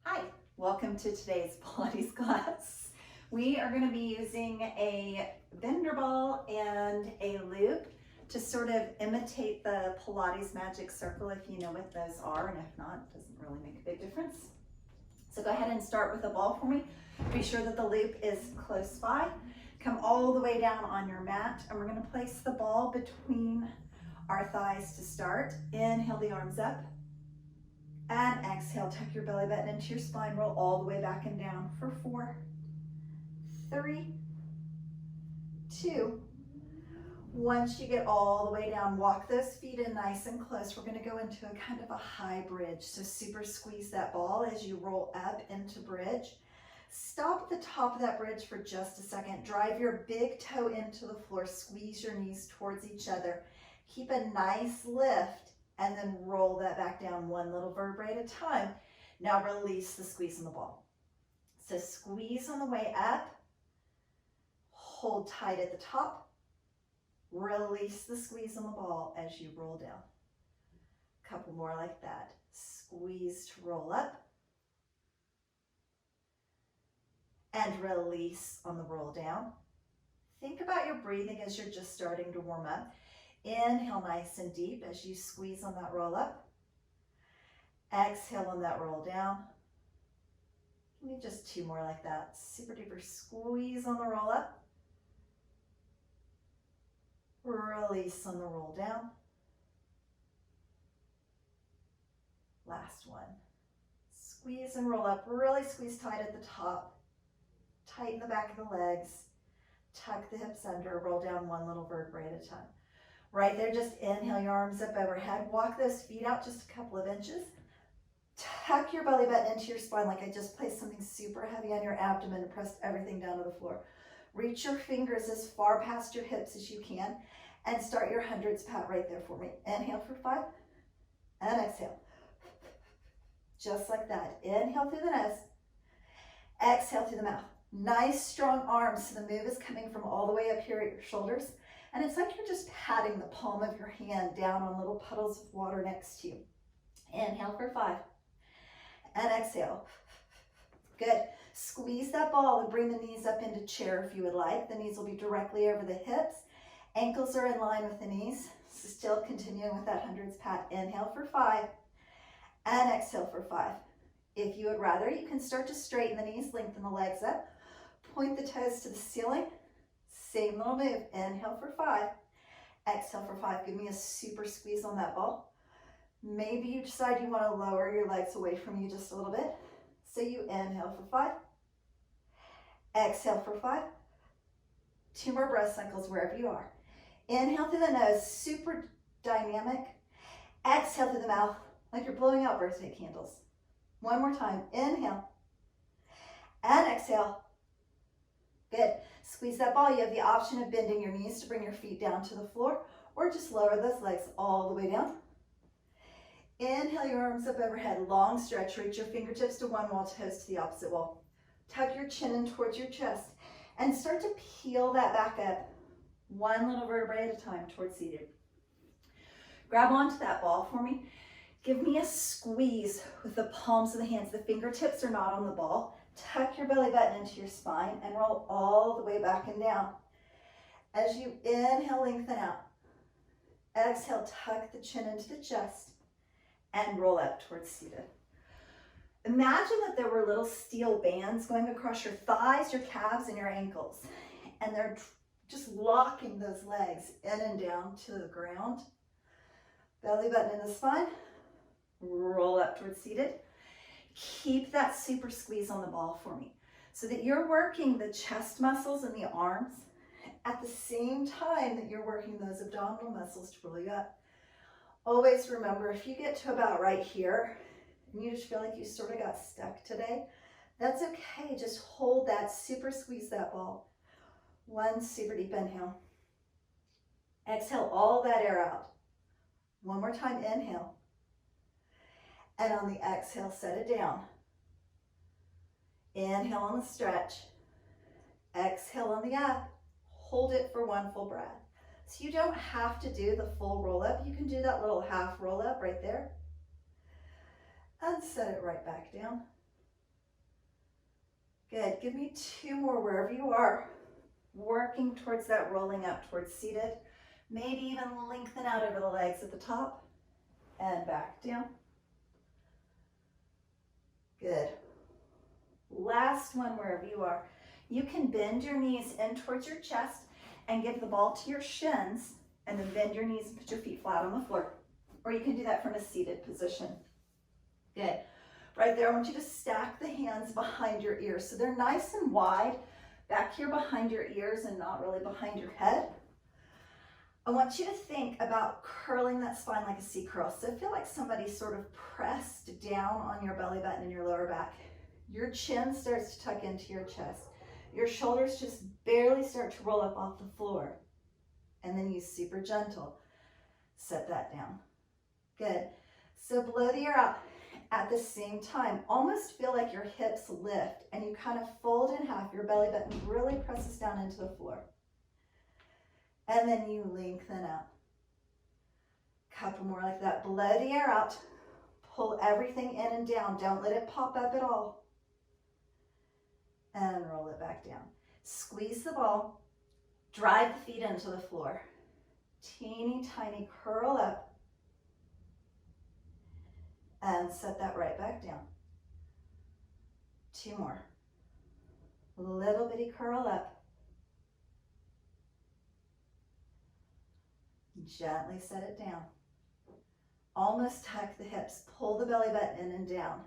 Hi, welcome to today's Pilates class. We are going to be using a bender ball and a loop to sort of imitate the Pilates magic circle if you know what those are, and if not, it doesn't really make a big difference. So go ahead and start with the ball for me. Be sure that the loop is close by. Come all the way down on your mat, and we're going to place the ball between our thighs to start. Inhale the arms up. And exhale, tuck your belly button into your spine, roll all the way back and down for 4, 3, 2. Once you get all the way down, walk those feet in nice and close. We're going to go into a kind of a high bridge. So super squeeze that ball as you roll up into bridge. Stop at the top of that bridge for just a second. Drive your big toe into the floor. Squeeze your knees towards each other. Keep a nice lift. And then roll that back down one little vertebrae at a time. Now release the squeeze on the ball. So squeeze on the way up, hold tight at the top, release the squeeze on the ball as you roll down. A couple more like that. Squeeze to roll up, and release on the roll down. Think about your breathing as you're just starting to warm up. Inhale nice and deep as you squeeze on that roll up. Exhale on that roll down. Give me just 2 more like that. Super duper squeeze on the roll up. Release on the roll down. Last one. Squeeze and roll up. Really squeeze tight at the top. Tighten the back of the legs. Tuck the hips under. Roll down one little vertebrae at a time. Right there, just inhale your arms up overhead. Walk those feet out just a couple of inches. Tuck your belly button into your spine like I just placed something super heavy on your abdomen and pressed everything down to the floor. Reach your fingers as far past your hips as you can and start your hundreds pat right there for me. Inhale for 5 and exhale. Just like that. Inhale through the nose. Exhale through the mouth. Nice strong arms so the move is coming from all the way up here at your shoulders. And it's like you're just patting the palm of your hand down on little puddles of water next to you. Inhale for 5. And exhale. Good. Squeeze that ball and bring the knees up into chair if you would like. The knees will be directly over the hips. Ankles are in line with the knees. So still continuing with that hundreds pat. Inhale for 5. And exhale for 5. If you would rather, you can start to straighten the knees, lengthen the legs up. Point the toes to the ceiling. Same little move. Inhale for 5. Exhale for 5. Give me a super squeeze on that ball. Maybe you decide you want to lower your legs away from you just a little bit. So you inhale for 5. Exhale for 5. 2 more breath cycles wherever you are. Inhale through the nose, super dynamic. Exhale through the mouth like you're blowing out birthday candles. One more time. Inhale. And exhale. Good. Squeeze that ball. You have the option of bending your knees to bring your feet down to the floor, or just lower those legs all the way down. Inhale your arms up overhead. Long stretch. Reach your fingertips to one wall, toes to the opposite wall. Tuck your chin in towards your chest and start to peel that back up one little vertebrae at a time towards seated. Grab onto that ball for me. Give me a squeeze with the palms of the hands. The fingertips are not on the ball. Tuck your belly button into your spine and roll all the way back and down. As you inhale, lengthen out. Exhale, tuck the chin into the chest and roll up towards seated. Imagine that there were little steel bands going across your thighs, your calves, and your ankles. And they're just locking those legs in and down to the ground. Belly button in the spine. Roll up towards seated. Keep that super squeeze on the ball for me so that you're working the chest muscles and the arms at the same time that you're working those abdominal muscles to roll you up. Always remember, if you get to about right here and you just feel like you sort of got stuck today, that's okay. Just hold that, super squeeze that ball. One super deep inhale. Exhale all that air out. One more time, inhale. And on the exhale, set it down. Inhale on the stretch. Exhale on the up. Hold it for one full breath. So you don't have to do the full roll up. You can do that little half roll up right there. And set it right back down. Good. Give me 2 more wherever you are. Working towards that rolling up towards seated. Maybe even lengthen out over the legs at the top and back down. Good. Last one wherever you are. You can bend your knees in towards your chest and give the ball to your shins, and then bend your knees and put your feet flat on the floor. Or you can do that from a seated position. Good. Right there, I want you to stack the hands behind your ears. So they're nice and wide back here behind your ears and not really behind your head. I want you to think about curling that spine like a C curl. So feel like somebody sort of pressed down on your belly button and your lower back. Your chin starts to tuck into your chest. Your shoulders just barely start to roll up off the floor. And then you super gentle. Set that down. Good. So blow the air out at the same time. Almost feel like your hips lift and you kind of fold in half. Your belly button really presses down into the floor. And then you lengthen out. Couple more like that. Blow the air out. Pull everything in and down. Don't let it pop up at all. And roll it back down. Squeeze the ball. Drive the feet into the floor. Teeny tiny curl up. And set that right back down. 2 more. Little bitty curl up. Gently set it down. Almost tuck the hips. Pull the belly button in and down.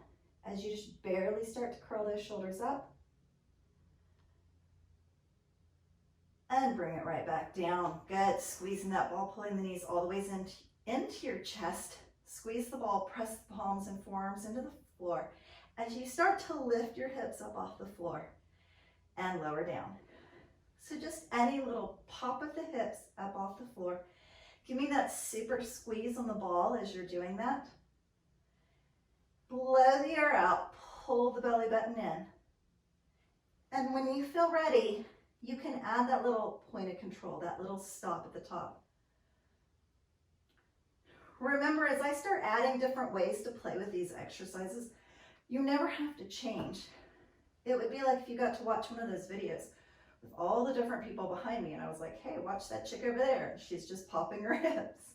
As you just barely start to curl those shoulders up. And bring it right back down. Good. Squeezing that ball, pulling the knees all the way into your chest. Squeeze the ball, press the palms and forearms into the floor. As you start to lift your hips up off the floor and lower down. So just any little pop of the hips up off the floor. Give me that super squeeze on the ball as you're doing that. Blow the air out, pull the belly button in. And when you feel ready, you can add that little point of control, that little stop at the top. Remember, as I start adding different ways to play with these exercises, you never have to change. It would be like if you got to watch one of those videos with all the different people behind me and I was like, hey, watch that chick over there. She's just popping her hips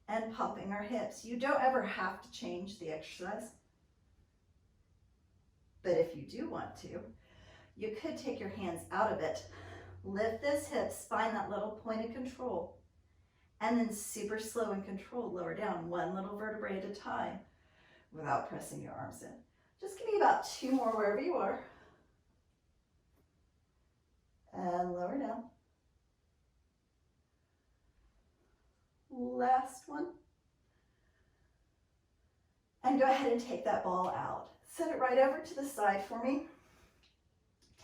and popping her hips. You don't ever have to change the exercise. But if you do want to, you could take your hands out of it, lift those hips, find that little point of control, and then super slow and controlled, lower down 1 little vertebrae at a time without pressing your arms in. Just give me about 2 more wherever you are. And lower down. Last one. And go ahead and take that ball out. Set it right over to the side for me.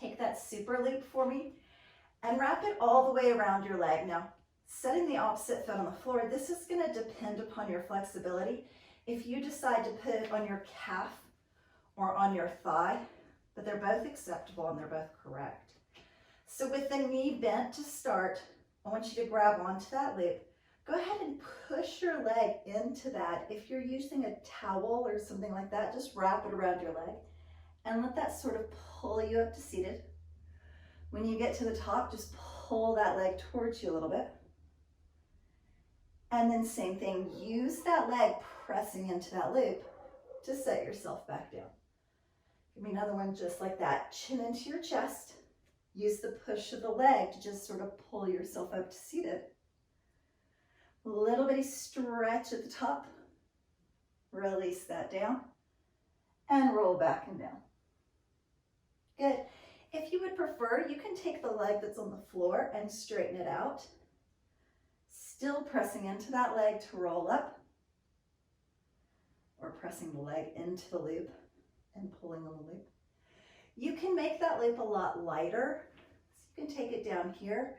Take that super loop for me and wrap it all the way around your leg. Now, setting the opposite foot on the floor, this is going to depend upon your flexibility. If you decide to put it on your calf or on your thigh, but they're both acceptable and they're both correct. So with the knee bent to start, I want you to grab onto that loop. Go ahead and push your leg into that. If you're using a towel or something like that, just wrap it around your leg and let that sort of pull you up to seated. When you get to the top, just pull that leg towards you a little bit. And then same thing, use that leg pressing into that loop to set yourself back down. Give me another one just like that. Chin into your chest. Use the push of the leg to just sort of pull yourself up to seated. A little bitty stretch at the top. Release that down and roll back and down. Good. If you would prefer, you can take the leg that's on the floor and straighten it out. Still pressing into that leg to roll up, or pressing the leg into the loop and pulling on the loop. You can make that loop a lot lighter. So you can take it down here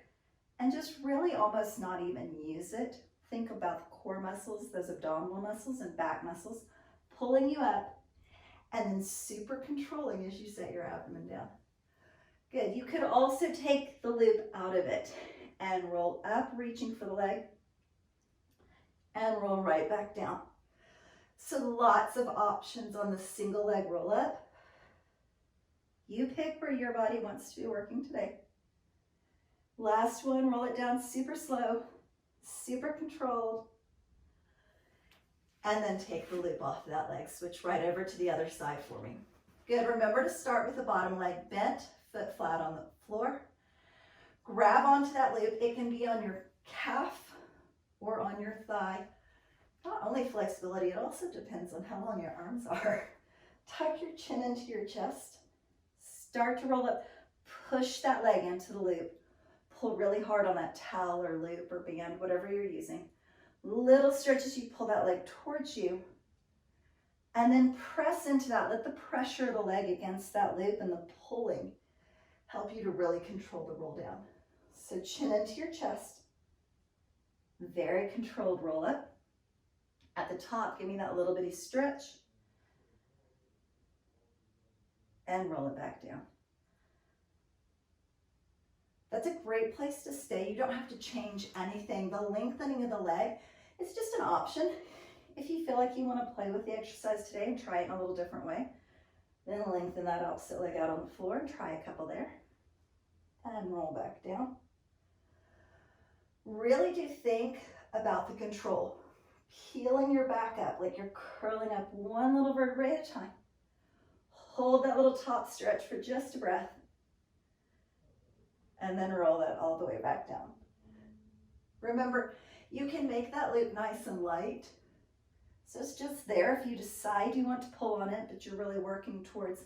and just really almost not even use it. Think about the core muscles, those abdominal muscles and back muscles, pulling you up and then super controlling as you set your abdomen down. Good. You could also take the loop out of it and roll up, reaching for the leg, and roll right back down. So lots of options on the single leg roll up. You pick where your body wants to be working today. Last one, roll it down super slow, super controlled. And then take the loop off of that leg. Switch right over to the other side for me. Good, remember to start with the bottom leg bent, foot flat on the floor. Grab onto that loop. It can be on your calf or on your thigh. Not only flexibility, it also depends on how long your arms are. Tuck your chin into your chest. Start to roll up. Push that leg into the loop. Pull really hard on that towel or loop or band, whatever you're using. Little stretch as you pull that leg towards you. And then press into that. Let the pressure of the leg against that loop and the pulling help you to really control the roll down. So chin into your chest. Very controlled roll up. At the top, give me that little bitty stretch. And roll it back down. That's a great place to stay. You don't have to change anything. The lengthening of the leg is just an option. If you feel like you want to play with the exercise today and try it in a little different way, then lengthen that opposite leg out on the floor and try a couple there. And roll back down. Really do think about the control. Peeling your back up like you're curling up one little vertebrae at a time. Hold that little top stretch for just a breath. And then roll that all the way back down. Remember, you can make that loop nice and light. So it's just there if you decide you want to pull on it, but you're really working towards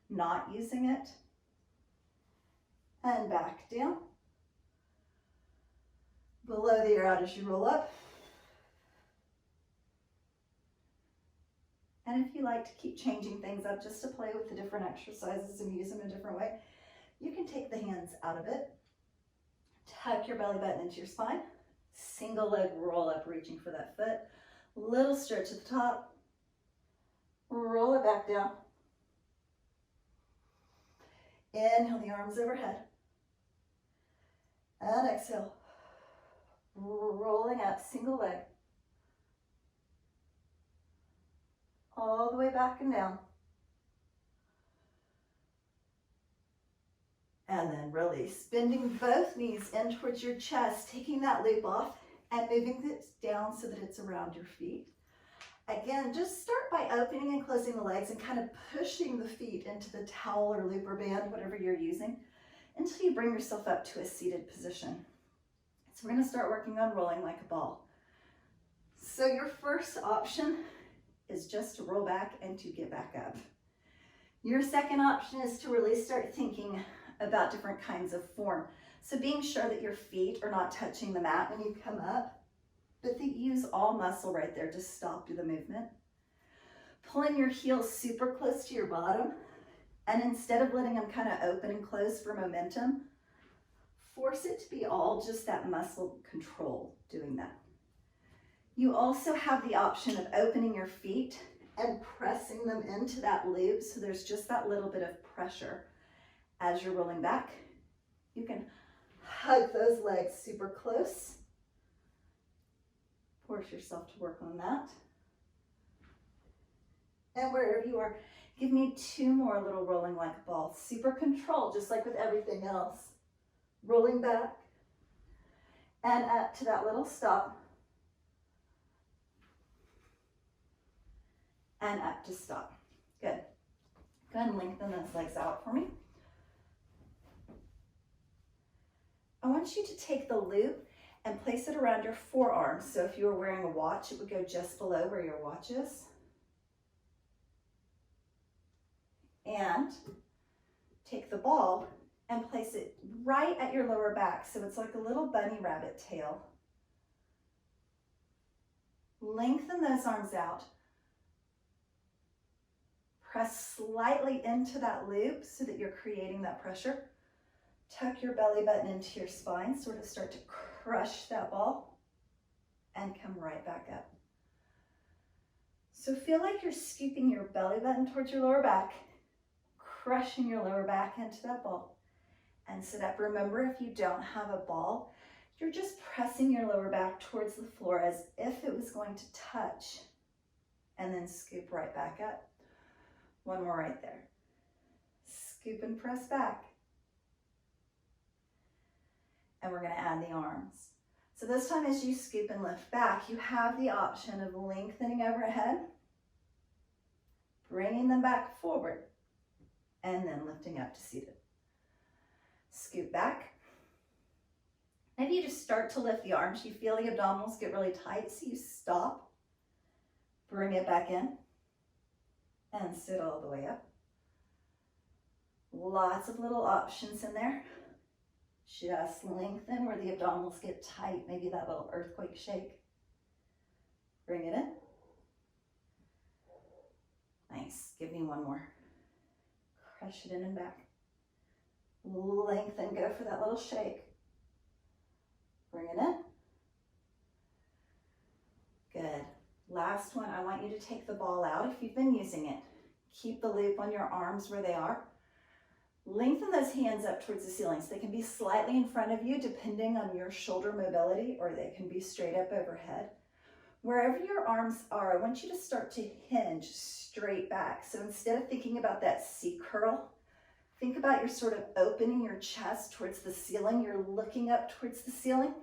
not using it. And back down. Below the ear out as you roll up. And if you like to keep changing things up just to play with the different exercises and use them in a different way, you can take the hands out of it. Tuck your belly button into your spine. Single leg roll up, reaching for that foot. Little stretch at the top. Roll it back down. Inhale the arms overhead. And exhale. Rolling up, single leg. All the way back and down. And then release. Bending both knees in towards your chest, taking that loop off and moving it down so that it's around your feet. Again, just start by opening and closing the legs and kind of pushing the feet into the towel or loop or band, whatever you're using, until you bring yourself up to a seated position. So we're going to start working on rolling like a ball. So your first option is just to roll back and to get back up. Your second option is to really start thinking about different kinds of form. So being sure that your feet are not touching the mat when you come up, but that you use all muscle right there to stop the movement. Pulling your heels super close to your bottom, and instead of letting them kind of open and close for momentum, force it to be all just that muscle control doing that. You also have the option of opening your feet and pressing them into that loop so there's just that little bit of pressure. As you're rolling back, you can hug those legs super close. Force yourself to work on that. And wherever you are, give me 2 more little rolling like a ball. Super controlled, just like with everything else. Rolling back and up to that little stop. And up to stop. Good. Go ahead and lengthen those legs out for me. I want you to take the loop and place it around your forearm. So if you were wearing a watch, it would go just below where your watch is. And take the ball and place it right at your lower back. So it's like a little bunny rabbit tail. Lengthen those arms out. Press slightly into that loop so that you're creating that pressure. Tuck your belly button into your spine, sort of start to crush that ball and come right back up. So feel like you're scooping your belly button towards your lower back, crushing your lower back into that ball, and sit up. Remember, if you don't have a ball, you're just pressing your lower back towards the floor as if it was going to touch, and then scoop right back up. One more right there. Scoop and press back. And we're going to add the arms. So this time as you scoop and lift back, you have the option of lengthening overhead, bringing them back forward, and then lifting up to seated. Scoop back. Maybe you just start to lift the arms. You feel the abdominals get really tight, so you stop, bring it back in, and sit all the way up. Lots of little options in there. Just lengthen where the abdominals get tight, maybe that little earthquake shake. Bring it in. Nice, give me one more. Crush it in and back. Lengthen, go for that little shake. Bring it in. Good. Last one, I want you to take the ball out if you've been using it. Keep the loop on your arms where they are. Lengthen those hands up towards the ceiling. So they can be slightly in front of you depending on your shoulder mobility, or they can be straight up overhead. Wherever your arms are, I want you to start to hinge straight back. So instead of thinking about that C curl, think about you're sort of opening your chest towards the ceiling. You're looking up towards the ceiling,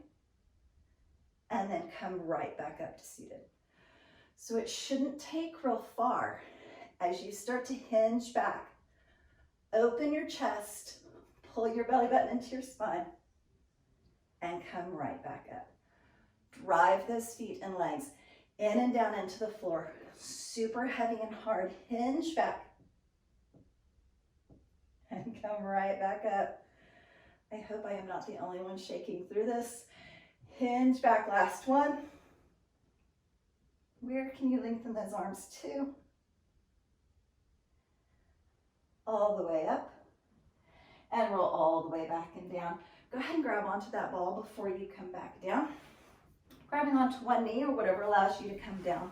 and then come right back up to seated. So it shouldn't take real far. As you start to hinge back, open your chest, pull your belly button into your spine, and come right back up. Drive those feet and legs in and down into the floor. Super heavy and hard. Hinge back. And come right back up. I hope I am not the only one shaking through this. Hinge back, last one. Where can you lengthen those arms to? All the way up. And roll all the way back and down. Go ahead and grab onto that ball before you come back down. Grabbing onto one knee or whatever allows you to come down.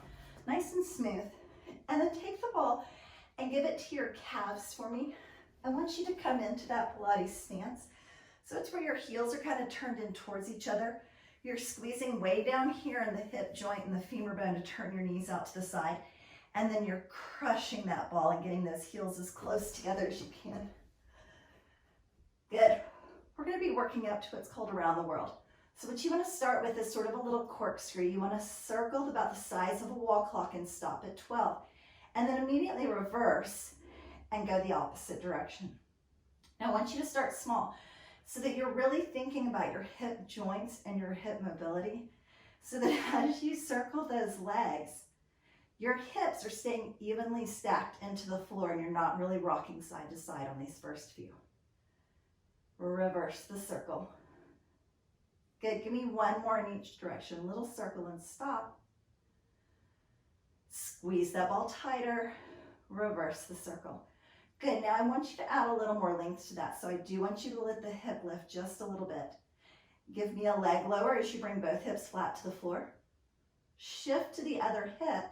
Nice and smooth. And then take the ball and give it to your calves for me. I want you to come into that Pilates stance. So it's where your heels are kind of turned in towards each other. You're squeezing way down here in the hip joint and the femur bone to turn your knees out to the side. And then you're crushing that ball and getting those heels as close together as you can. Good. We're going to be working up to what's called around the world. So what you want to start with is sort of a little corkscrew. You want to circle about the size of a wall clock and stop at 12. And then immediately reverse and go the opposite direction. Now I want you to start small so that you're really thinking about your hip joints and your hip mobility, so that as you circle those legs, your hips are staying evenly stacked into the floor and you're not really rocking side to side on these first few. Reverse the circle. Good, give me one more in each direction. Little circle and stop. Squeeze that ball tighter. Reverse the circle. Good, now I want you to add a little more length to that. So I do want you to let the hip lift just a little bit. Give me a leg lower as you bring both hips flat to the floor. Shift to the other hip.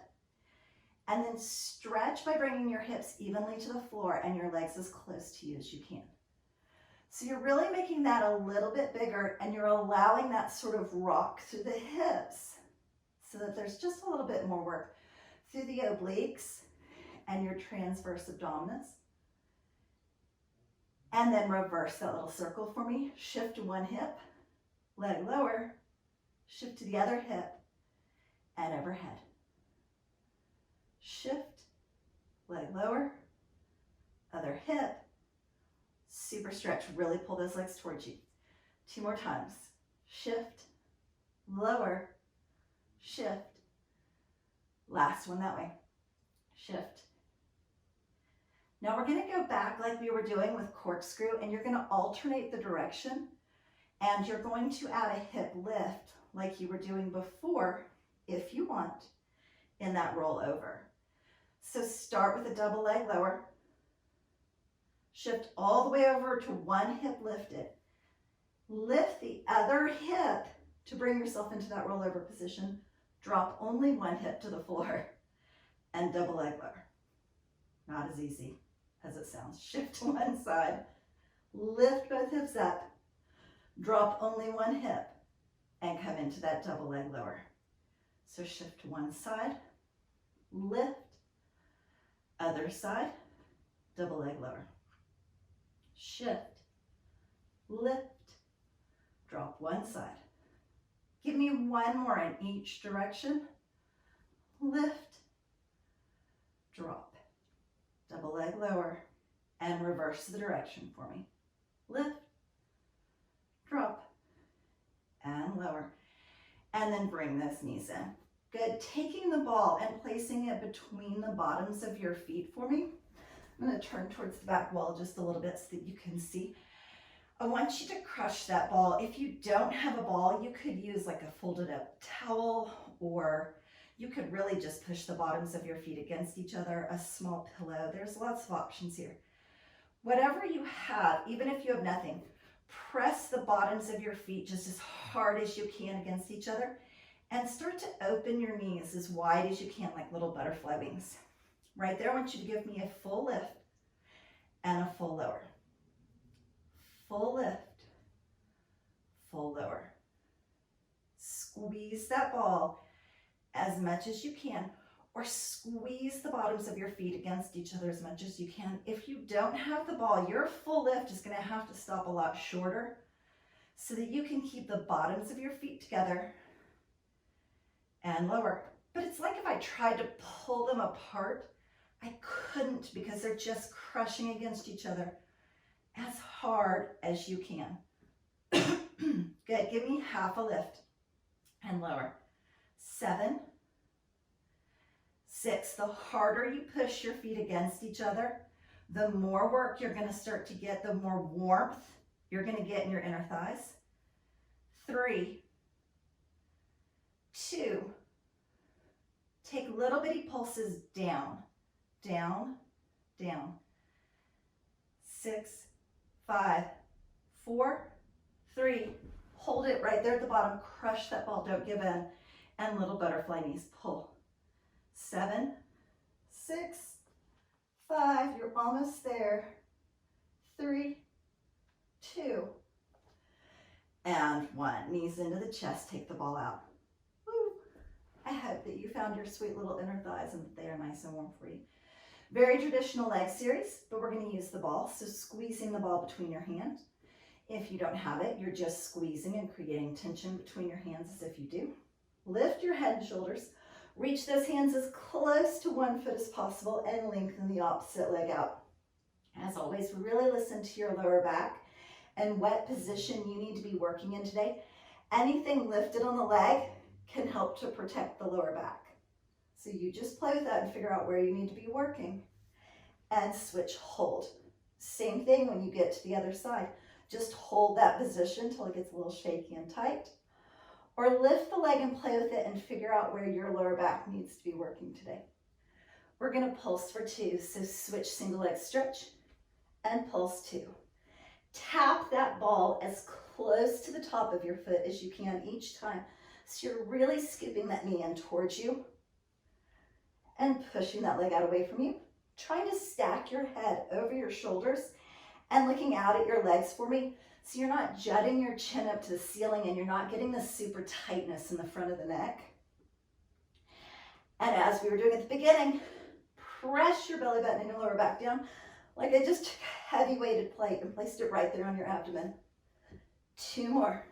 And then stretch by bringing your hips evenly to the floor and your legs as close to you as you can. So you're really making that a little bit bigger and you're allowing that sort of rock through the hips so that there's just a little bit more work through the obliques and your transverse abdominis. And then reverse that little circle for me. Shift to one hip, leg lower, shift to the other hip, and overhead. Shift, leg lower, other hip, super stretch, really pull those legs towards you. 2 more times. Shift, lower, shift. Last one that way. Shift. Now we're going to go back like we were doing with corkscrew, and you're going to alternate the direction, and you're going to add a hip lift like you were doing before, if you want, in that roll over. So start with a double leg lower. Shift all the way over to one hip lifted. Lift the other hip to bring yourself into that rollover position. Drop only one hip to the floor and double leg lower. Not as easy as it sounds. Shift to one side. Lift both hips up. Drop only one hip and come into that double leg lower. So shift to one side. Lift. Other side. Double leg lower. shift, lift, drop one side. Give me one more in each direction. Lift, drop, double leg lower, and reverse the direction for me. Lift, drop, and lower. And then bring those knees in. Good. Taking the ball and placing it between the bottoms of your feet for me. I'm going to turn towards the back wall just a little bit so that you can see. I want you to crush that ball. If you don't have a ball, you could use like a folded up towel, or you could really just push the bottoms of your feet against each other, a small pillow. There's lots of options here. Whatever you have, even if you have nothing, press the bottoms of your feet just as hard as you can against each other and start to open your knees as wide as you can, like little butterfly wings. Right there, I want you to give me a full lift and a full lower. Full lift, full lower. Squeeze that ball as much as you can, or squeeze the bottoms of your feet against each other as much as you can. If you don't have the ball, your full lift is going to have to stop a lot shorter so that you can keep the bottoms of your feet together and lower. But it's like if I tried to pull them apart, I couldn't, because they're just crushing against each other as hard as you can. Good. Give me half a lift and lower. 7, 6. The harder you push your feet against each other, the more work you're going to start to get, the more warmth you're going to get in your inner thighs. 3, 2. Take little bitty pulses down, down, down. 6, 5, 4, 3. Hold it right there at the bottom. Crush that ball. Don't give in. And little butterfly knees. Pull. 7, 6, 5. You're almost there. 3, 2, and 1. Knees into the chest. Take the ball out. Woo. I hope that you found your sweet little inner thighs and that they are nice and warm for you. Very traditional leg series, but we're going to use the ball. So squeezing the ball between your hands. If you don't have it, you're just squeezing and creating tension between your hands as if you do. Lift your head and shoulders. Reach those hands as close to one foot as possible and lengthen the opposite leg out. As always, really listen to your lower back and what position you need to be working in today. Anything lifted on the leg can help to protect the lower back. So you just play with that and figure out where you need to be working. And switch, hold. Same thing when you get to the other side. Just hold that position until it gets a little shaky and tight. Or lift the leg and play with it and figure out where your lower back needs to be working today. We're going to pulse for 2. So switch single leg stretch and pulse 2. Tap that ball as close to the top of your foot as you can each time. So you're really scooping that knee in towards you and pushing that leg out away from you. Trying to stack your head over your shoulders and looking out at your legs for me. So you're not jutting your chin up to the ceiling and you're not getting this super tightness in the front of the neck. And as we were doing at the beginning, press your belly button and your lower back down like I just took a heavy weighted plate and placed it right there on your abdomen. 2 more.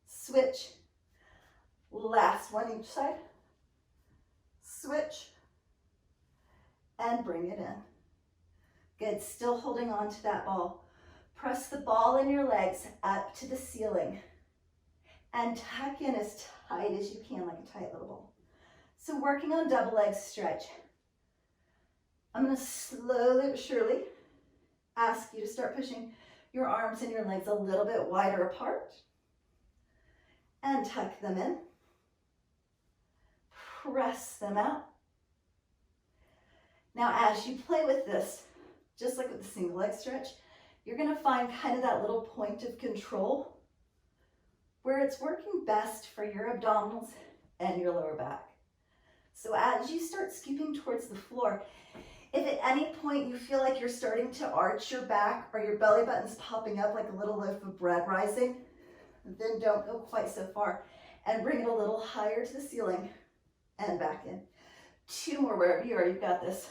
Switch. Last one each side. Switch. And bring it in. Good. Still holding on to that ball. Press the ball in your legs up to the ceiling and tuck in as tight as you can, like a tight little ball. So working on double leg stretch. I'm going to slowly but surely ask you to start pushing your arms and your legs a little bit wider apart and tuck them in. Press them out. Now as you play with this, just like with the single leg stretch, you're going to find kind of that little point of control where it's working best for your abdominals and your lower back. So as you start scooping towards the floor, if at any point you feel like you're starting to arch your back or your belly button's popping up like a little loaf of bread rising, then don't go quite so far and bring it a little higher to the ceiling and back in. 2 more wherever you are. You've got this.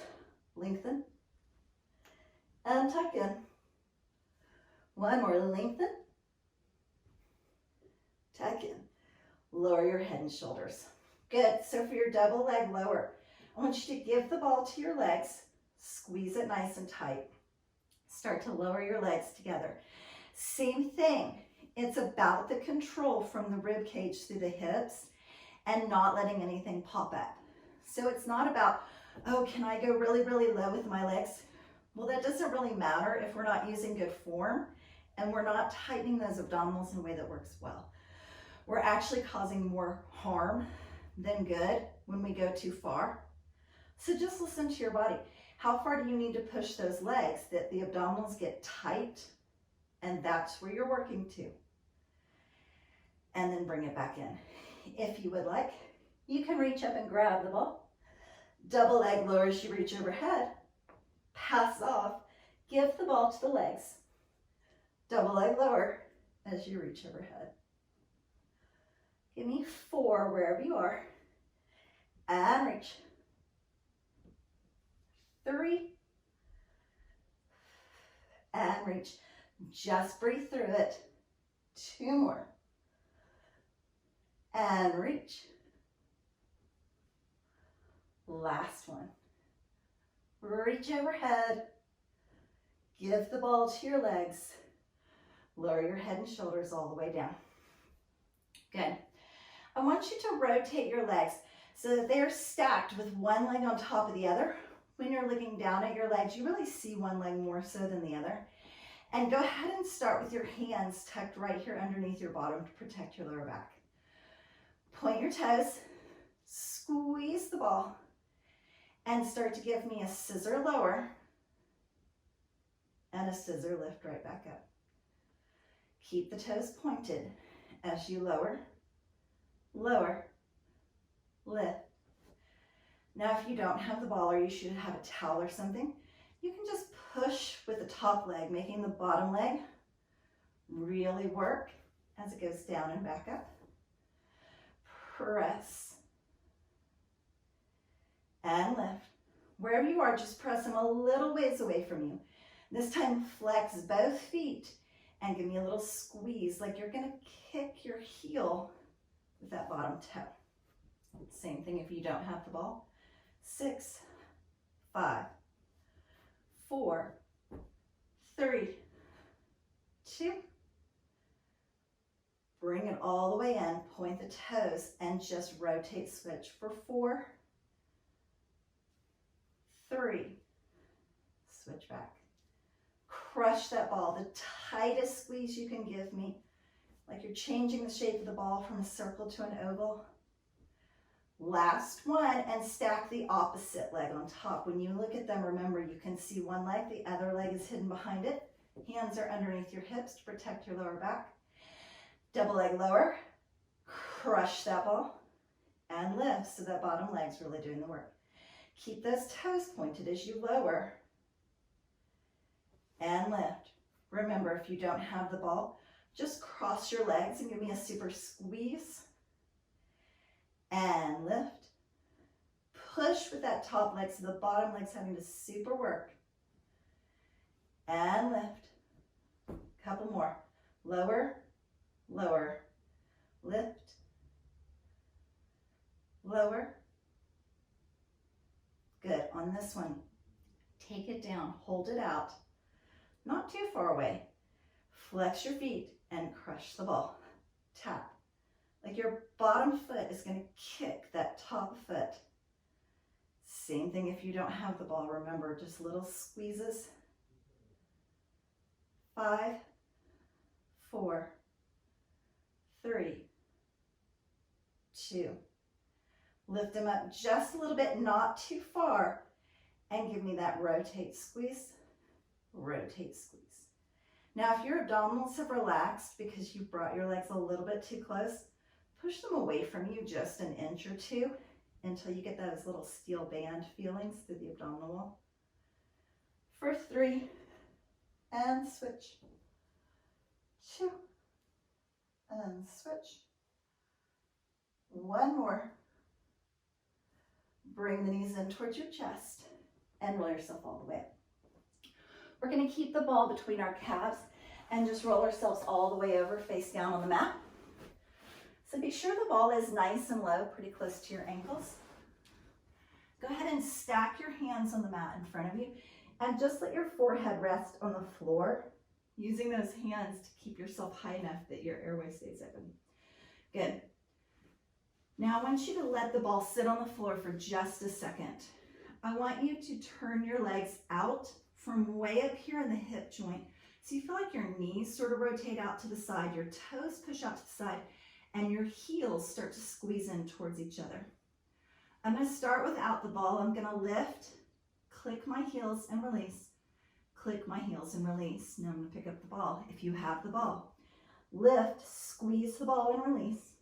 Lengthen and tuck in. One more, lengthen. Tuck in. Lower your head and shoulders. Good, so for your double leg lower, I want you to give the ball to your legs, squeeze it nice and tight. Start to lower your legs together. Same thing, it's about the control from the rib cage through the hips and not letting anything pop up. So it's not about, oh, can I go really, really low with my legs? Well, that doesn't really matter if we're not using good form and we're not tightening those abdominals in a way that works well. We're actually causing more harm than good when we go too far. So just listen to your body. How far do you need to push those legs that the abdominals get tight? And that's where you're working to. And then bring it back in. If you would like, you can reach up and grab the ball. Double leg lower as you reach overhead. Pass off. Give the ball to the legs. Double leg lower as you reach overhead. Give me 4 wherever you are. And reach. 3. And reach. Just breathe through it. 2 more. And reach. Last one. Reach overhead. Give the ball to your legs. Lower your head and shoulders all the way down. Good. I want you to rotate your legs so that they're stacked with one leg on top of the other. When you're looking down at your legs, you really see one leg more so than the other. And go ahead and start with your hands tucked right here underneath your bottom to protect your lower back. Point your toes, squeeze the ball, and start to give me a scissor lower and a scissor lift right back up. Keep the toes pointed as you lower, lower, lift. Now if you don't have the ball or you should have a towel or something, you can just push with the top leg, making the bottom leg really work as it goes down and back up. Press and lift. Wherever you are, just press them a little ways away from you. This time flex both feet and give me a little squeeze like you're gonna kick your heel with that bottom toe. Same thing if you don't have the ball. 6, 5, 4, 3, 2. Bring it all the way in, point the toes, and just rotate switch for 4, 3, switch back. Crush that ball, the tightest squeeze you can give me, like you're changing the shape of the ball from a circle to an oval. Last one, and stack the opposite leg on top. When you look at them, remember you can see one leg, the other leg is hidden behind it. Hands are underneath your hips to protect your lower back. Double leg lower, crush that ball, and lift so that bottom leg's really doing the work. Keep those toes pointed as you lower and lift. Remember, if you don't have the ball, just cross your legs and give me a super squeeze and lift. Push with that top leg so the bottom leg's having to super work. And lift. Couple more. Lower, lower, lift, lower. Good. On this one, take it down, hold it out, not too far away. Flex your feet and crush the ball. Tap. Like your bottom foot is going to kick that top foot. Same thing if you don't have the ball. Remember, just little squeezes. 5, 4, 3, 2. Lift them up just a little bit, not too far, and give me that rotate, squeeze, rotate, squeeze. Now, if your abdominals have relaxed because you brought your legs a little bit too close, push them away from you just an inch or 2 until you get those little steel band feelings through the abdominal wall. For 3, and switch. 2, and switch. 1 more. Bring the knees in towards your chest and roll yourself all the way up. We're going to keep the ball between our calves and just roll ourselves all the way over, face down on the mat. So be sure the ball is nice and low, pretty close to your ankles. Go ahead and stack your hands on the mat in front of you and just let your forehead rest on the floor, using those hands to keep yourself high enough that your airway stays open. Good. Now I want you to let the ball sit on the floor for just a second. I want you to turn your legs out from way up here in the hip joint. So you feel like your knees sort of rotate out to the side, your toes push out to the side, and your heels start to squeeze in towards each other. I'm going to start without the ball. I'm going to lift, click my heels and release, click my heels and release. Now I'm going to pick up the ball if you have the ball. Lift, squeeze the ball and release,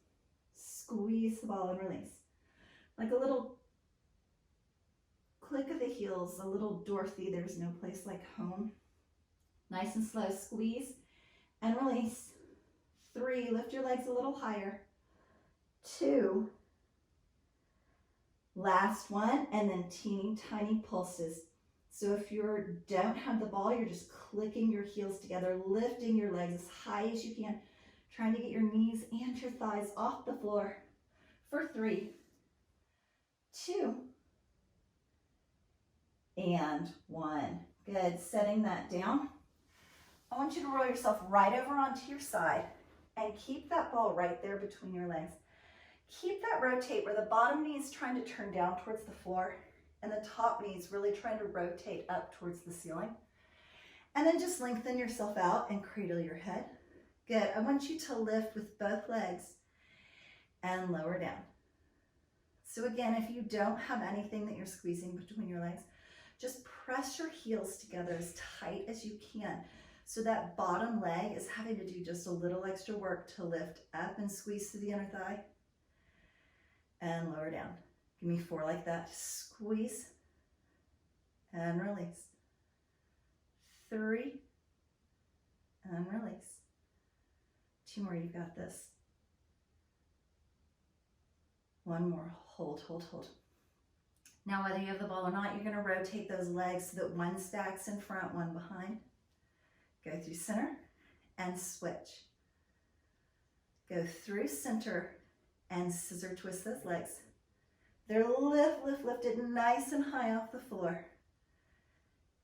squeeze the ball and release. Like a little click of the heels, a little Dorothy, there's no place like home. Nice and slow, squeeze and release. 3, lift your legs a little higher. 2, last one, and then teeny tiny pulses. So if you don't have the ball, you're just clicking your heels together, lifting your legs as high as you can, trying to get your knees and your thighs off the floor for 3, 2, and 1. Good, setting that down. I want you to roll yourself right over onto your side and keep that ball right there between your legs. Keep that rotate where the bottom knee is trying to turn down towards the floor and the top knee is really trying to rotate up towards the ceiling. And then just lengthen yourself out and cradle your head. Good, I want you to lift with both legs and lower down. So again, if you don't have anything that you're squeezing between your legs, just press your heels together as tight as you can. So that bottom leg is having to do just a little extra work to lift up and squeeze to the inner thigh and lower down. Give me 4 like that. Squeeze and release. 3 and release. 2 more, you've got this. 1 more, hold, hold, hold. Now whether you have the ball or not, you're gonna rotate those legs so that one stacks in front, one behind. Go through center and switch. Go through center and scissor twist those legs. They're lifted nice and high off the floor.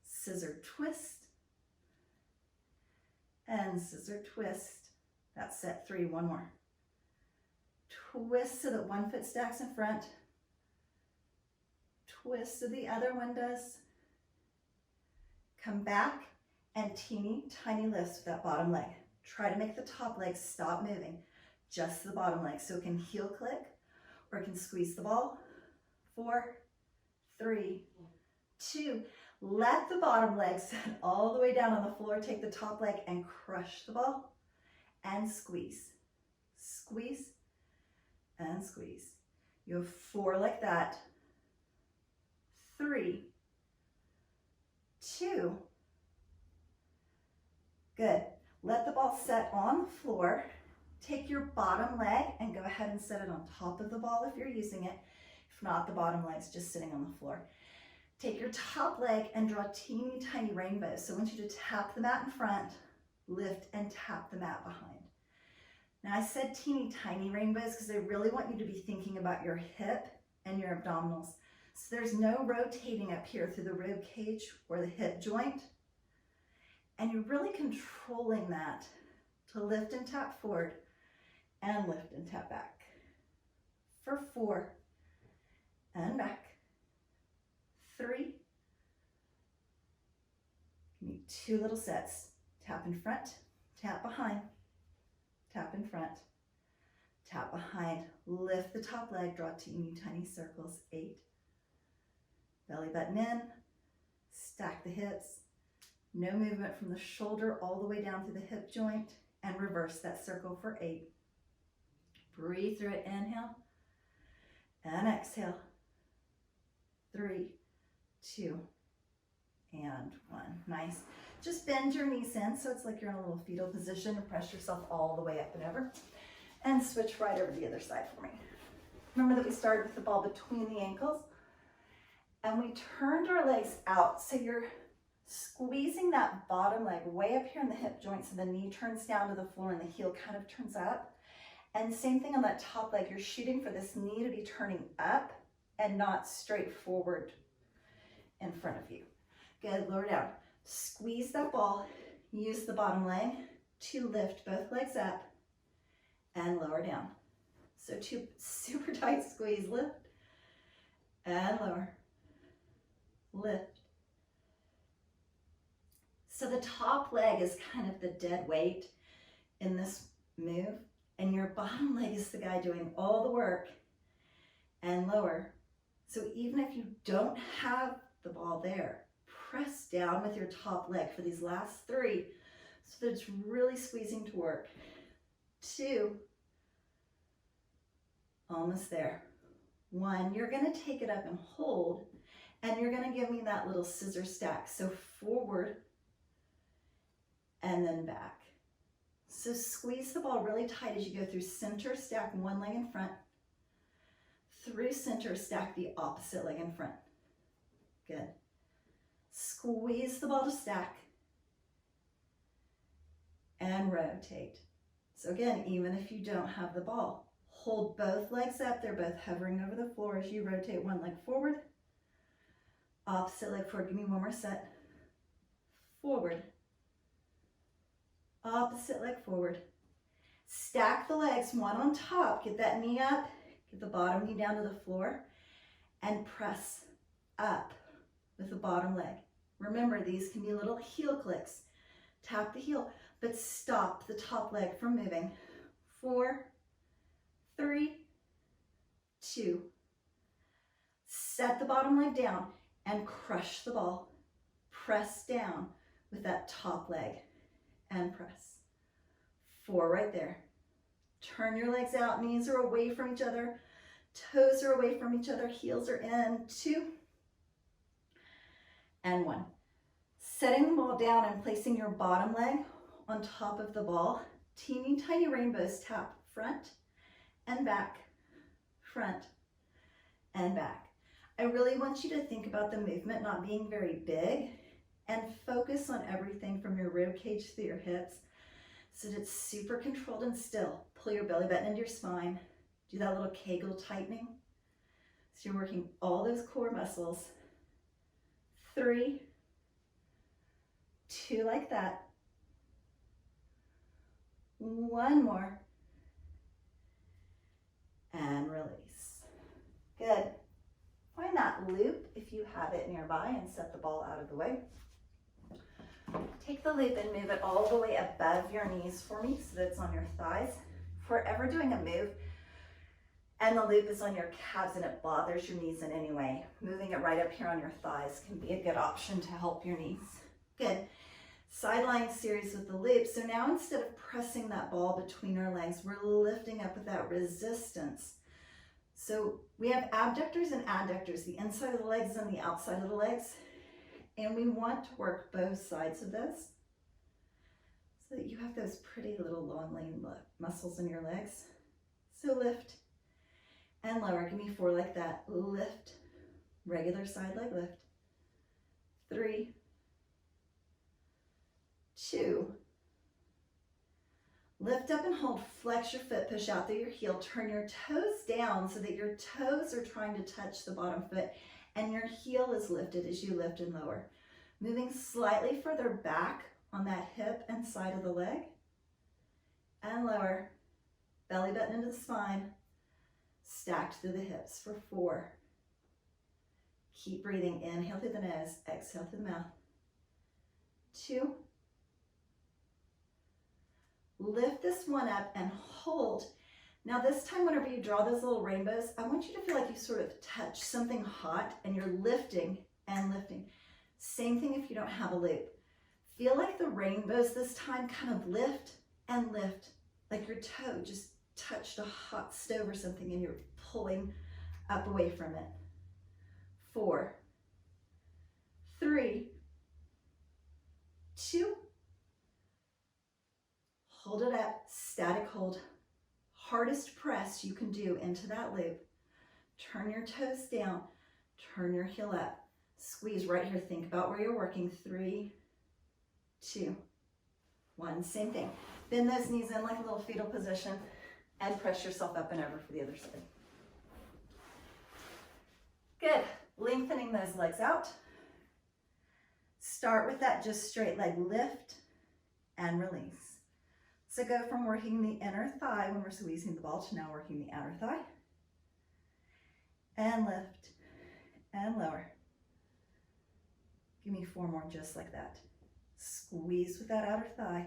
Scissor twist and scissor twist. That's set 3, 1 more. Twist so that one foot stacks in front. Twist so the other one does. Come back and teeny tiny lifts with that bottom leg. Try to make the top leg stop moving, just the bottom leg, so it can heel click or it can squeeze the ball. 4, 3, 2. Let the bottom leg set all the way down on the floor. Take the top leg and crush the ball and squeeze. Squeeze and squeeze. You have 4 like that. 3, 2. Good. Let the ball set on the floor. Take your bottom leg and go ahead and set it on top of the ball if you're using it. If not, the bottom leg's just sitting on the floor. Take your top leg and draw teeny tiny rainbows. So I want you to tap the mat in front, lift and tap the mat behind. Now I said teeny tiny rainbows because I really want you to be thinking about your hip and your abdominals. So there's no rotating up here through the rib cage or the hip joint. And you're really controlling that to lift and tap forward and lift and tap back. For 4 and back. 3. Give me 2 little sets. Tap in front, tap behind, tap in front, tap behind. Lift the top leg, draw teeny tiny circles. 8. Belly button in, stack the hips. No movement from the shoulder all the way down through the hip joint, and reverse that circle for 8. Breathe through it, inhale and exhale. 3, 2, and 1. Nice. Just bend your knees in so it's like you're in a little fetal position and press yourself all the way up and over. And switch right over to the other side for me. Remember that we started with the ball between the ankles and we turned our legs out so you're Squeezing that bottom leg way up here in the hip joint so the knee turns down to the floor and the heel kind of turns up. And same thing on that top leg. You're shooting for this knee to be turning up and not straight forward in front of you. Good, lower down. Squeeze that ball. Use the bottom leg to lift both legs up and lower down. So two super tight squeeze, lift and lower, lift. So the top leg is kind of the dead weight in this move, and your bottom leg is the guy doing all the work and lower. So even if you don't have the ball there, press down with your top leg for these last 3 so that it's really squeezing to work. 2, almost there. 1, you're gonna take it up and hold, and you're gonna give me that little scissor stack. So forward and then back. So squeeze the ball really tight as you go through center, stack one leg in front, through center, stack the opposite leg in front. Good. Squeeze the ball to stack and rotate. So again, even if you don't have the ball, hold both legs up. They're both hovering over the floor as you rotate one leg forward, opposite leg forward. Give me one more set. Forward, opposite leg forward. Stack the legs one on top. Get that knee up, get the bottom knee down to the floor, and press up with the bottom leg. Remember, these can be little heel clicks. Tap the heel, but stop the top leg from moving. 4, 3, 2. Set the bottom leg down and crush the ball. Press down with that top leg and press. 4 right there. Turn your legs out, knees are away from each other, toes are away from each other, heels are in. 2 and 1. Setting the ball down and placing your bottom leg on top of the ball. Teeny tiny rainbows. Tap front and back, front and back. I really want you to think about the movement not being very big and focus on everything from your rib cage to your hips so that it's super controlled and still. Pull your belly button into your spine. Do that little Kegel tightening. So you're working all those core muscles. 3, 2 like that. 1 more. And release. Good. Find that loop if you have it nearby and set the ball out of the way. Take the loop and move it all the way above your knees for me so that it's on your thighs. If we're ever doing a move and the loop is on your calves and it bothers your knees in any way, moving it right up here on your thighs can be a good option to help your knees. Good. Sideline series with the loop. So now instead of pressing that ball between our legs, we're lifting up with that resistance. So we have abductors and adductors, the inside of the legs and the outside of the legs. And we want to work both sides of this so that you have those pretty little long lean muscles in your legs. So lift and lower. Give me 4 like that. Lift, regular side leg lift. 3, 2. Lift up and hold. Flex your foot, push out through your heel. Turn your toes down so that your toes are trying to touch the bottom foot and your heel is lifted as you lift and lower. Moving slightly further back on that hip and side of the leg. And lower. Belly button into the spine. Stacked through the hips for 4. Keep breathing. Inhale through the nose. Exhale through the mouth. 2. Lift this one up and hold. Now this time, whenever you draw those little rainbows, I want you to feel like you sort of touch something hot and you're lifting and lifting. Same thing if you don't have a loop. Feel like the rainbows this time kind of lift and lift, like your toe just touched a hot stove or something and you're pulling up away from it. 4, 3, 2, hold it up, static hold. Hardest press you can do into that loop. Turn your toes down, turn your heel up. Squeeze right here. Think about where you're working. 3, 2, 1. Same thing. Bend those knees in like a little fetal position and press yourself up and over for the other side. Good. Lengthening those legs out. Start with that just straight leg lift and release. So go from working the inner thigh when we're squeezing the ball to now working the outer thigh. And lift and lower. Give me 4 more just like that. Squeeze with that outer thigh.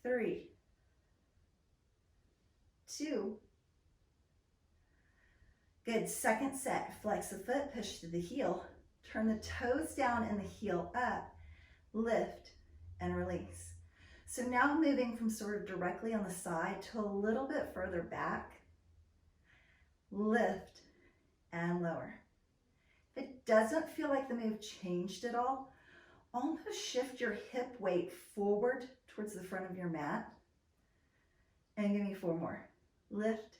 3, 2. Good. Second set. Flex the foot, push to the heel. Turn the toes down and the heel up. Lift and release. So now moving from sort of directly on the side to a little bit further back. Lift and lower. If it doesn't feel like the move changed at all, almost shift your hip weight forward towards the front of your mat. And give me 4 more. Lift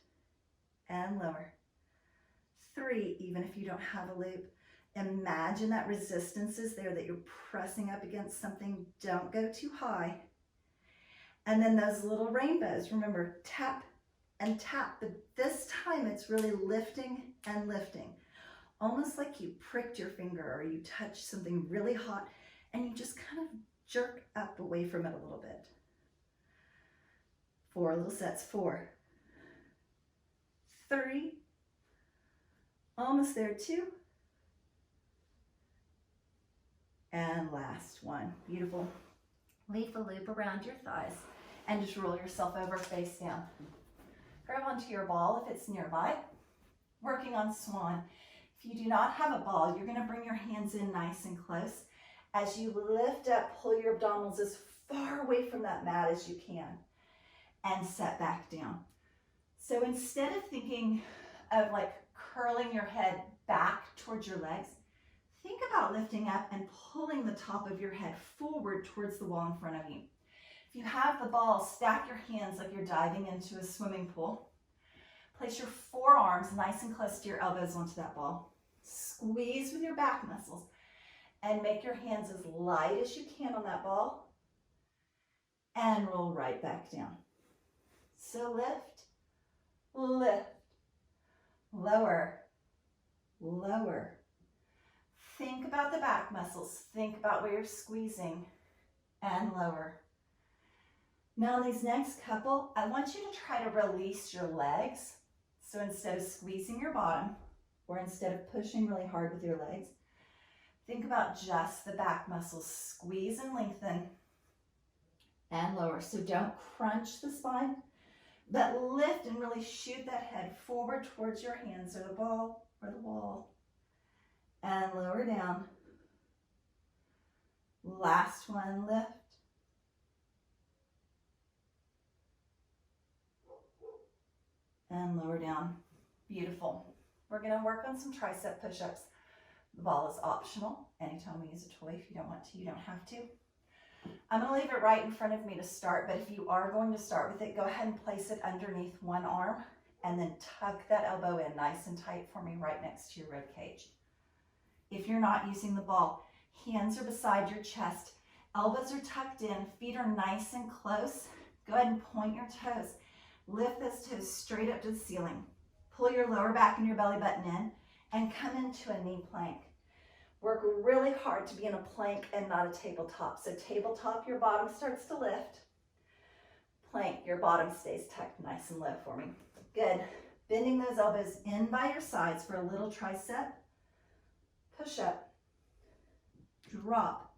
and lower. 3, even if you don't have a loop. Imagine that resistance is there, that you're pressing up against something. Don't go too high. And then those little rainbows, remember, tap and tap, but this time it's really lifting and lifting. Almost like you pricked your finger or you touched something really hot and you just kind of jerk up away from it a little bit. 4 little sets. 4, 3, almost there. 2, and last 1. Beautiful. Leaf a loop around your thighs and just roll yourself over face down. Grab onto your ball if it's nearby. Working on swan. If you do not have a ball, you're going to bring your hands in nice and close. As you lift up, pull your abdominals as far away from that mat as you can and set back down. So instead of thinking of like curling your head back towards your legs, think about lifting up and pulling the top of your head forward towards the wall in front of you. If you have the ball, stack your hands like you're diving into a swimming pool. Place your forearms nice and close to your elbows onto that ball. Squeeze with your back muscles and make your hands as light as you can on that ball and roll right back down. So lift, lift, lower, lower. Think about the back muscles. Think about where you're squeezing and lower. Now these next couple, I want you to try to release your legs. So instead of squeezing your bottom or instead of pushing really hard with your legs, think about just the back muscles. Squeeze and lengthen and lower. So don't crunch the spine, but lift and really shoot that head forward towards your hands or the ball or the wall. And lower down. Last one, lift. And lower down. Beautiful. We're going to work on some tricep push-ups. The ball is optional. Anytime we use a toy, if you don't want to, you don't have to. I'm going to leave it right in front of me to start, but if you are going to start with it, go ahead and place it underneath one arm and then tuck that elbow in nice and tight for me right next to your rib cage. If you're not using the ball, hands are beside your chest, elbows are tucked in, feet are nice and close. Go ahead and point your toes. Lift those toes straight up to the ceiling. Pull your lower back and your belly button in and come into a knee plank. Work really hard to be in a plank and not a tabletop. So tabletop, your bottom starts to lift. Plank, your bottom stays tucked nice and low for me. Good. Bending those elbows in by your sides for a little tricep. Push up, drop,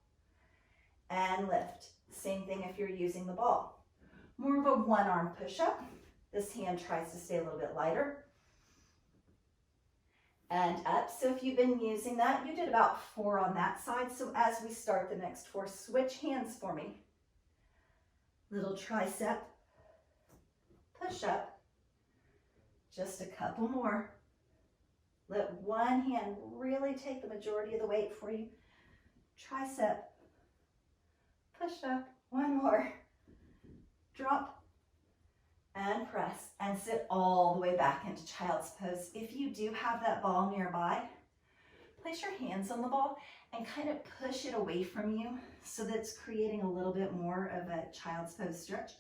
and lift. Same thing if you're using the ball. More of a one-arm push-up. This hand tries to stay a little bit lighter. And up. So if you've been using that, you did about 4 on that side. So as we start the next 4, switch hands for me. Little tricep, push-up. Just a couple more. Let one hand really take the majority of the weight for you. Tricep, push up, 1 more. Drop and press and sit all the way back into child's pose. If you do have that ball nearby, Place your hands on the ball and kind of push it away from you so that it's creating a little bit more of a child's pose stretch.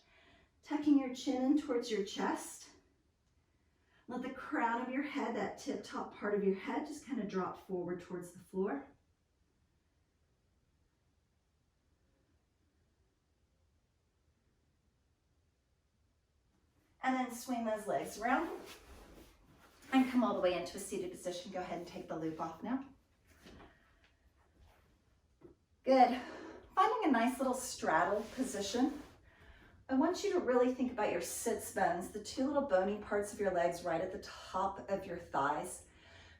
Tucking your chin in towards your chest. Let the crown of your head, that tip top part of your head, just kind of drop forward towards the floor. And then swing those legs around and come all the way into a seated position. Go ahead and take the loop off now. Good. Finding a nice little straddle position. I want you to really think about your sits bones, the two little bony parts of your legs right at the top of your thighs.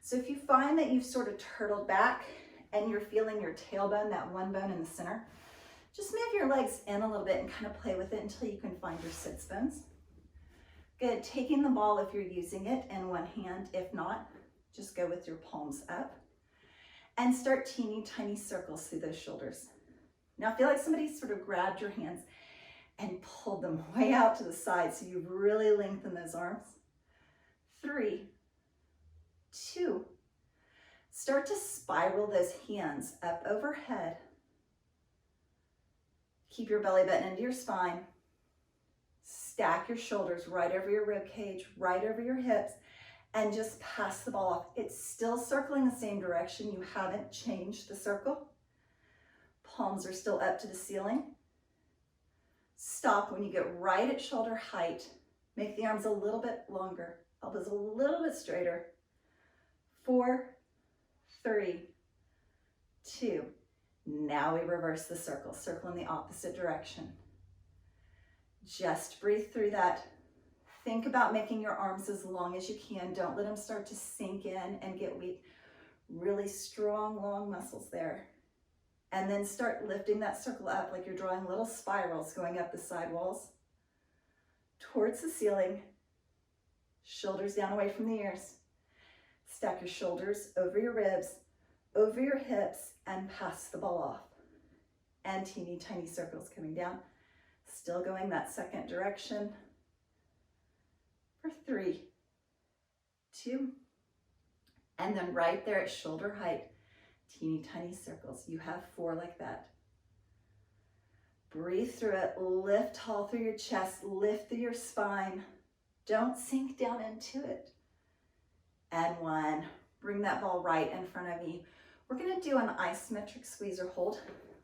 So if you find that you've sort of turtled back and you're feeling your tailbone, that one bone in the center, just move your legs in a little bit and kind of play with it until you can find your sits bones. Good. Taking the ball if you're using it in one hand. If not, just go with your palms up and start teeny tiny circles through those shoulders. Now feel like somebody sort of grabbed your hands and pulled them way out to the side so you've really lengthened those arms. 3, 2. Start to spiral those hands up overhead. Keep your belly button into your spine. Stack your shoulders right over your rib cage, right over your hips, and just pass the ball off. It's still circling the same direction. You haven't changed the circle. Palms are still up to the ceiling. Stop when you get right at shoulder height. Make the arms a little bit longer, elbows a little bit straighter. 4, 3, 2. Now we reverse the circle, circle in the opposite direction. Just breathe through that. Think about making your arms as long as you can. Don't let them start to sink in and get weak. Really strong, long muscles there. And then start lifting that circle up like you're drawing little spirals going up the side walls towards the ceiling. Shoulders down away from the ears. Stack your shoulders over your ribs, over your hips, and pass the ball off. And teeny tiny circles coming down. Still going that second direction. For 3, 2, and then right there at shoulder height, teeny tiny circles. You have 4 like that. Breathe through it. Lift tall through your chest. Lift through your spine. Don't sink down into it. And 1. Bring that ball right in front of you. We're going to do an isometric squeeze or hold.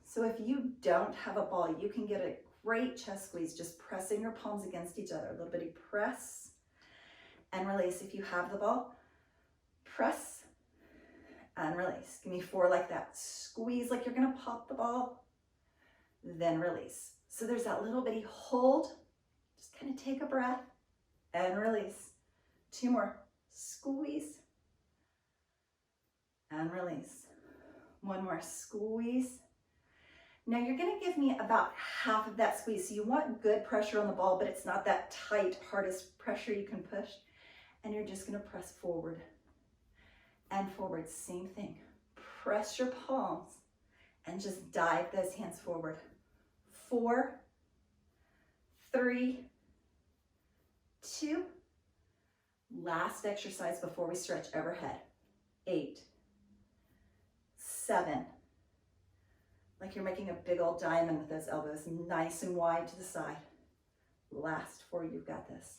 So if you don't have a ball, you can get a great chest squeeze just pressing your palms against each other. A little bitty press and release. If you have the ball, press and release. Give me 4 like that. Squeeze like you're going to pop the ball, then release. So there's that little bitty hold. Just kind of take a breath and release. 2 more. Squeeze and release. 1 more. Squeeze. Now you're going to give me about half of that squeeze. So you want good pressure on the ball, but it's not that tight, hardest pressure you can push. And you're just going to press forward and forward. Same thing. Press your palms and just dive those hands forward. 4, 3, 2. Last exercise before we stretch overhead. 8, 7. Like you're making a big old diamond with those elbows nice and wide to the side. Last 4, you've got this.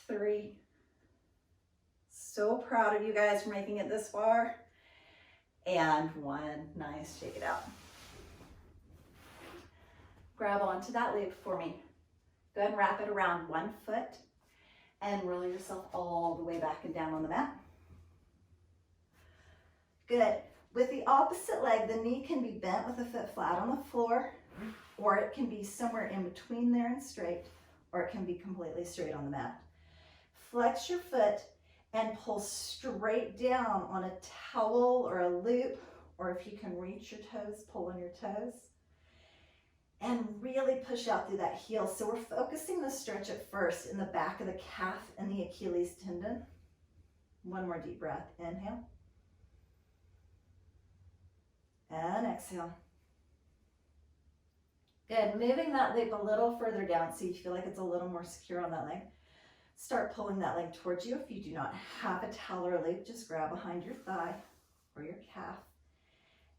3. So proud of you guys for making it this far. And 1, nice, shake it out. Grab onto that loop for me. Go ahead and wrap it around 1 foot and roll yourself all the way back and down on the mat. Good. With the opposite leg, the knee can be bent with the foot flat on the floor, or it can be somewhere in between there and straight, or it can be completely straight on the mat. Flex your foot and pull straight down on a towel or a loop, or if you can reach your toes, pull on your toes. And really push out through that heel. So we're focusing the stretch at first in the back of the calf and the Achilles tendon. 1 more deep breath. Inhale. And exhale. Good. Moving that loop a little further down so you feel like it's a little more secure on that leg. Start pulling that leg towards you. If you do not have a towel or a loop, just grab behind your thigh. or your calf,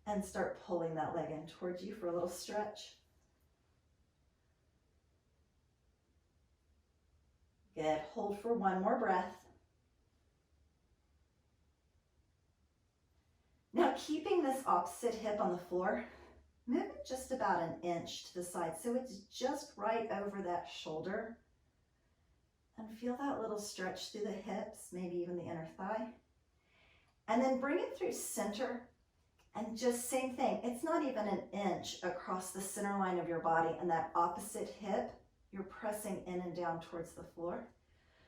and start pulling that leg in towards you for a little stretch. Good. Hold for one more breath. Now, keeping this opposite hip on the floor, move it just about an inch to the side so it's just right over that shoulder. And feel that little stretch through the hips, maybe even the inner thigh. And then bring it through center, and just same thing. It's not even an inch across the center line of your body, and that opposite hip, you're pressing in and down towards the floor.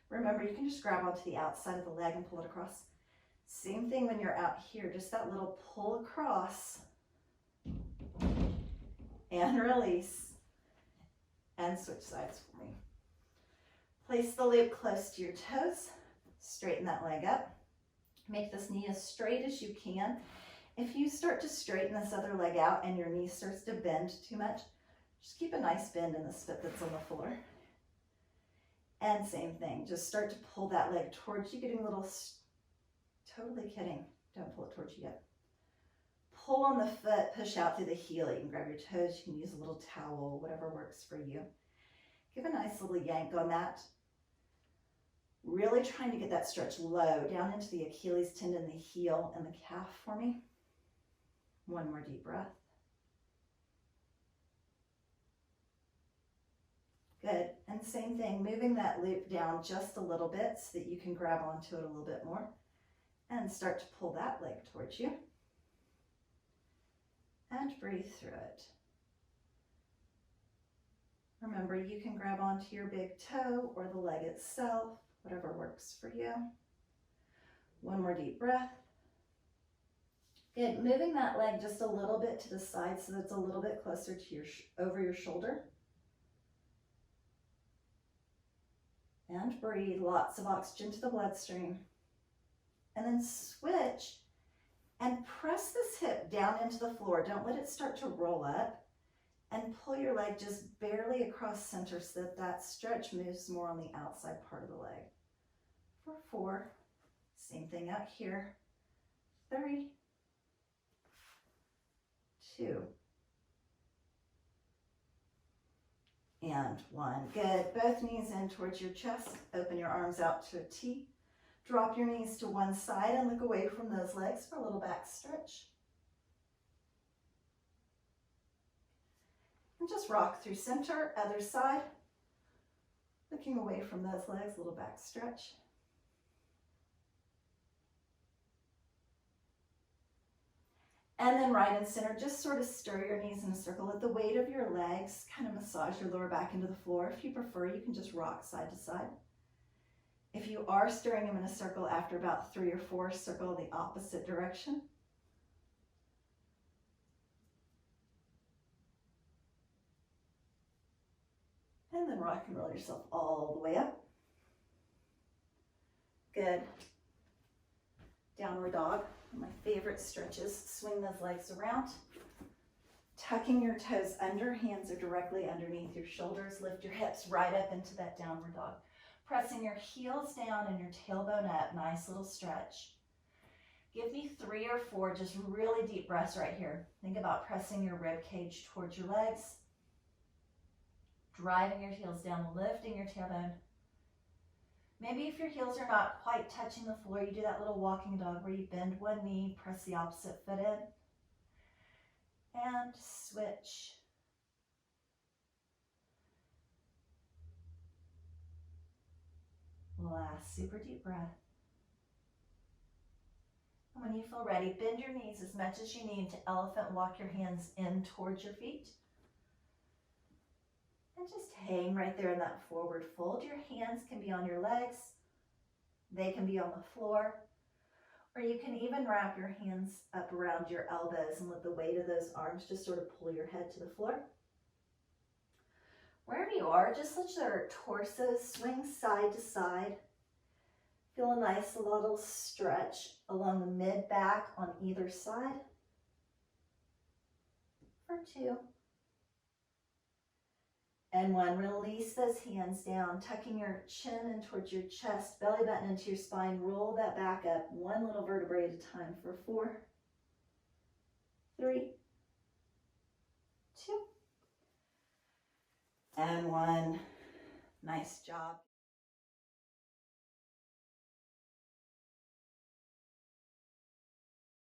Remember, you can just grab onto the outside of the leg and pull it across. Same thing when you're out here, just that little pull across and release, and switch sides for me. Place the loop close to your toes, straighten that leg up. Make this knee as straight as you can. If you start to straighten this other leg out and your knee starts to bend too much, just keep a nice bend in this foot that's on the floor. And same thing, just start to pull that leg towards you, getting a little, totally kidding, don't pull it towards you yet. Pull on the foot, push out through the heel. You can grab your toes, you can use a little towel, whatever works for you. Give a nice little yank on that. Really trying to get that stretch low down into the Achilles tendon, the heel, and the calf for me. One more deep breath. Good. And same thing, moving that loop down just a little bit so that you can grab onto it a little bit more and start to pull that leg towards you. And breathe through it. Remember, you can grab onto your big toe or the leg itself, whatever works for you. One more deep breath. Good. Moving that leg just a little bit to the side so that it's a little bit closer to your over your shoulder. And breathe. Lots of oxygen to the bloodstream. And then switch and press this hip down into the floor. Don't let it start to roll up. And pull your leg just barely across center so that that stretch moves more on the outside part of the leg. For 4, same thing out here. 3, 2, and 1. Good. Both knees in towards your chest. Open your arms out to a T. Drop your knees to one side and look away from those legs for a little back stretch. And just rock through center, other side. Looking away from those legs, little back stretch. And then right in center, just sort of stir your knees in a circle. Let the weight of your legs kind of massage your lower back into the floor. If you prefer, you can just rock side to side. If you are stirring them in a circle, after about 3 or 4, circle the opposite direction. And then rock and roll yourself all the way up. Good. Downward dog. One of my favorite stretches. Swing those legs around. Tucking your toes under. Hands are directly underneath your shoulders. Lift your hips right up into that downward dog. Pressing your heels down and your tailbone up. Nice little stretch. Give me 3 or 4 just really deep breaths right here. Think about pressing your rib cage towards your legs. Driving your heels down, lifting your tailbone. Maybe if your heels are not quite touching the floor, you do that little walking dog where you bend one knee, press the opposite foot in, and switch. Last super deep breath. And when you feel ready, bend your knees as much as you need to elephant walk your hands in towards your feet. And just hang right there in that forward fold. Your hands can be on your legs. They can be on the floor. Or you can even wrap your hands up around your elbows and let the weight of those arms just sort of pull your head to the floor. Wherever you are, just let your torso swing side to side. Feel a nice little stretch along the mid-back on either side. For 2. And 1, release those hands down, tucking your chin in towards your chest, belly button into your spine, roll that back up, 1 little vertebrae at a time for 4, 3, 2, and 1. Nice job.